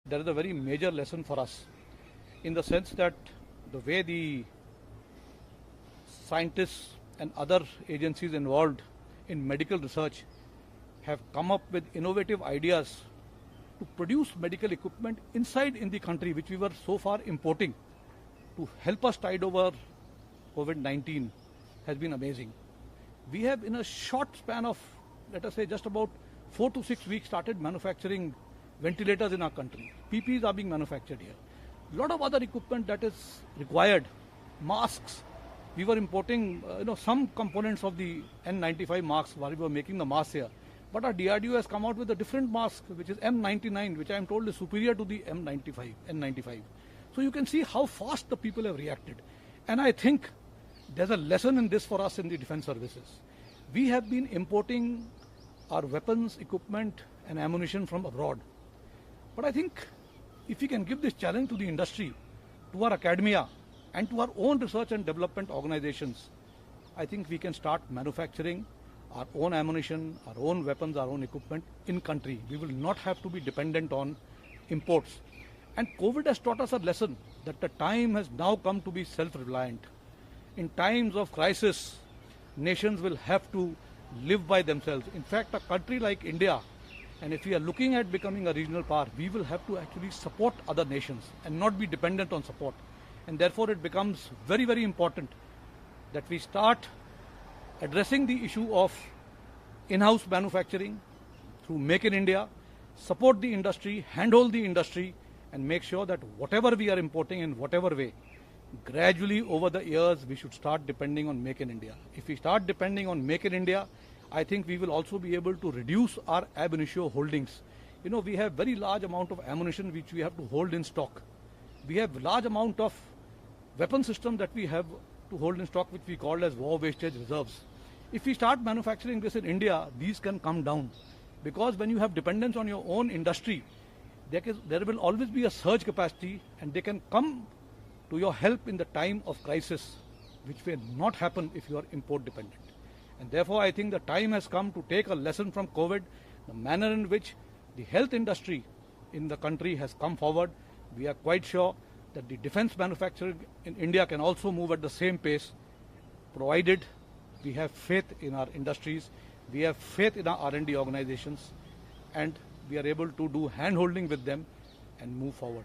there is a very major lesson for us in the sense that the way the scientists and other agencies involved in medical research have come up with innovative ideas to produce medical equipment inside in the country, which we were so far importing to help us tide over COVID-19, has been amazing. We have, in a short span of, let us say, just about 4 to 6 weeks, started manufacturing ventilators in our country. PPEs are being manufactured here. A lot of other equipment that is required, masks. We were importing, some components of the N95 masks while we were making the masks here. But our DRDO has come out with a different mask, which is M99, which I am told is superior to the N95. So you can see how fast the people have reacted. And I think there's a lesson in this for us in the defense services. We have been importing our weapons, equipment and ammunition from abroad. But I think if we can give this challenge to the industry, to our academia and to our own research and development organizations, I think we can start manufacturing our own ammunition, our own weapons, our own equipment in country. We will not have to be dependent on imports. And COVID has taught us a lesson that the time has now come to be self-reliant. In times of crisis, nations will have to live by themselves. In fact, a country like India, and if we are looking at becoming a regional power, we will have to actually support other nations and not be dependent on support. And therefore it becomes very, very important that we start addressing the issue of in-house manufacturing through Make in India, support the industry, handhold the industry, and make sure that whatever we are importing in whatever way, gradually over the years we should start depending on Make in India. If we start depending on Make in India, I think we will also be able to reduce our ab initio holdings. We have very large amount of ammunition which we have to hold in stock. We have large amount of weapon system that we have to hold in stock, which we call as war wastage reserves. If we start manufacturing this in India, these can come down, because when you have dependence on your own industry, there will always be a surge capacity, and they can come to your help in the time of crisis, which will not happen if you are import dependent. And therefore I think the time has come to take a lesson from COVID, the manner in which the health industry in the country has come forward. We are quite sure that the defense manufacturing in India can also move at the same pace, provided we have faith in our industries, we have faith in our R&D organizations, and we are able to do hand-holding with them and move forward.